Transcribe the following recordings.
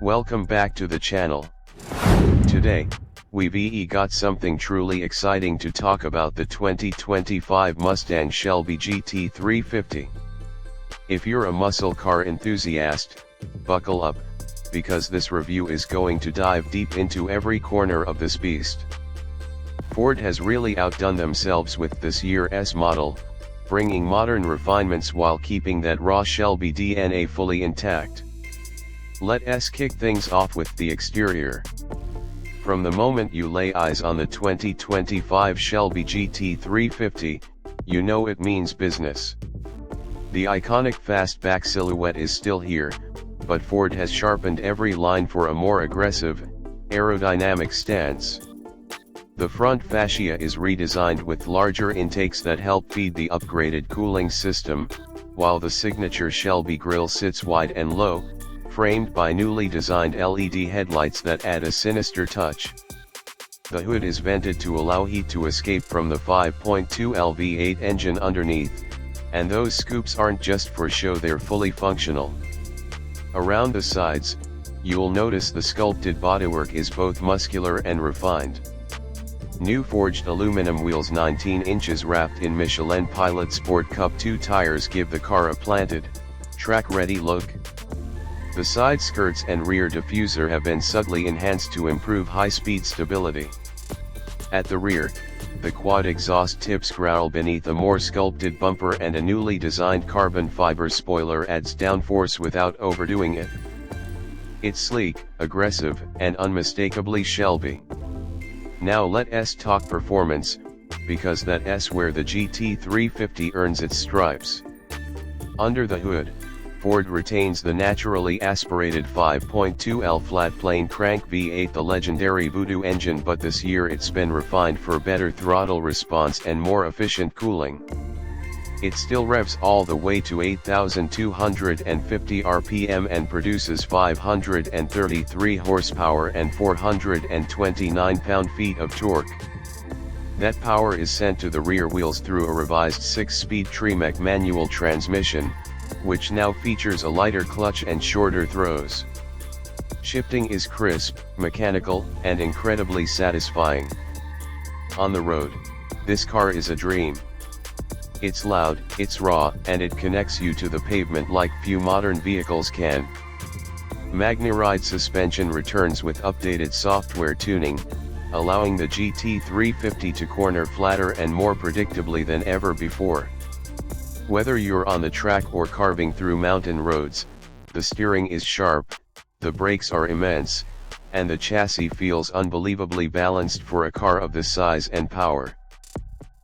Welcome back to the channel. Today, we've got something truly exciting to talk about: the 2025 Mustang Shelby GT350. If you're a muscle car enthusiast, buckle up, because this review is going to dive deep into every corner of this beast. Ford has really outdone themselves with this year's model, bringing modern refinements while keeping that raw Shelby DNA fully intact. Let's kick things off with the exterior. From the moment you lay eyes on the 2025 Shelby GT350, you know it means business. The iconic fastback silhouette is still here, but Ford has sharpened every line for a more aggressive, aerodynamic stance. The front fascia is redesigned with larger intakes that help feed the upgraded cooling system, while the signature Shelby grille sits wide and low, framed by newly designed LED headlights that add a sinister touch. The hood is vented to allow heat to escape from the 5.2L V8 engine underneath, and those scoops aren't just for show, they're fully functional. Around the sides, you'll notice the sculpted bodywork is both muscular and refined. New forged aluminum wheels 19 inches wrapped in Michelin Pilot Sport Cup 2 tires give the car a planted, track-ready look. The side skirts and rear diffuser have been subtly enhanced to improve high-speed stability. At the rear, the quad exhaust tips growl beneath a more sculpted bumper, and a newly designed carbon fiber spoiler adds downforce without overdoing it. It's sleek, aggressive, and unmistakably Shelby. Now let's talk performance, because that's where the GT350 earns its stripes. Under the hood, Ford retains the naturally aspirated 5.2L flat-plane crank V8, the legendary Voodoo engine, but this year it's been refined for better throttle response and more efficient cooling. It still revs all the way to 8,250 RPM and produces 533 horsepower and 429 pound-feet of torque. That power is sent to the rear wheels through a revised 6-speed Tremec manual transmission, which now features a lighter clutch and shorter throws. Shifting is crisp, mechanical, and incredibly satisfying. On the road, this car is a dream. It's loud, it's raw, and it connects you to the pavement like few modern vehicles can. MagneRide suspension returns with updated software tuning, allowing the GT350 to corner flatter and more predictably than ever before. Whether you're on the track or carving through mountain roads, the steering is sharp, the brakes are immense, and the chassis feels unbelievably balanced for a car of this size and power.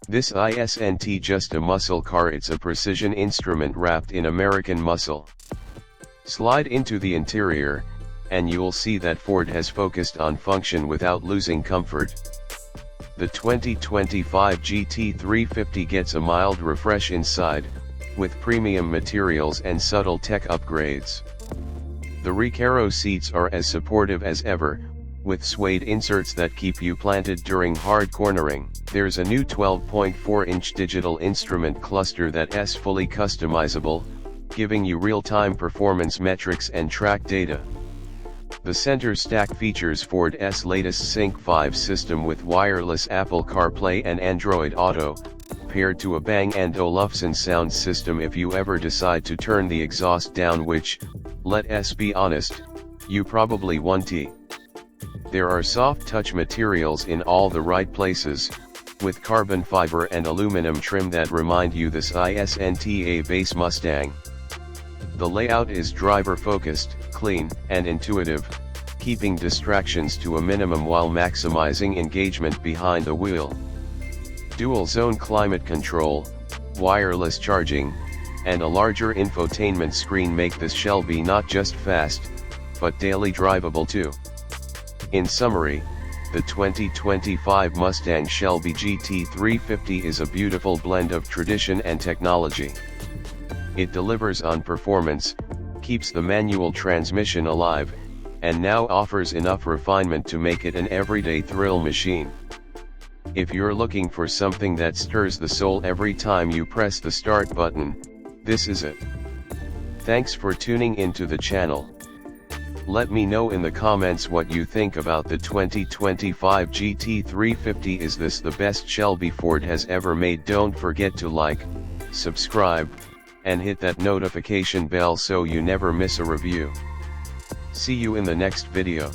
This isn't just a muscle car, it's a precision instrument wrapped in American muscle. Slide into the interior, and you'll see that Ford has focused on function without losing comfort. The 2025 GT350 gets a mild refresh inside, with premium materials and subtle tech upgrades. The Recaro seats are as supportive as ever, with suede inserts that keep you planted during hard cornering. There's a new 12.4-inch digital instrument cluster that's fully customizable, giving you real-time performance metrics and track data. The center stack features Ford's latest Sync 5 system with wireless Apple CarPlay and Android Auto, paired to a Bang & Olufsen sound system if you ever decide to turn the exhaust down, which, let's be honest, you probably want to. There are soft touch materials in all the right places, with carbon fiber and aluminum trim that remind you this isn't a base Mustang. The layout is driver-focused, clean, and intuitive, keeping distractions to a minimum while maximizing engagement behind the wheel. Dual-zone climate control, wireless charging, and a larger infotainment screen make this Shelby not just fast, but daily drivable too. In summary, the 2025 Mustang Shelby GT350 is a beautiful blend of tradition and technology. It delivers on performance, keeps the manual transmission alive, and now offers enough refinement to make it an everyday thrill machine. If you're looking for something that stirs the soul every time you press the start button, this is it. Thanks for tuning into the channel. Let me know in the comments what you think about the 2025 GT350. Is this the best Shelby Ford has ever made? Don't forget to like, subscribe, and hit that notification bell so you never miss a review. See you in the next video.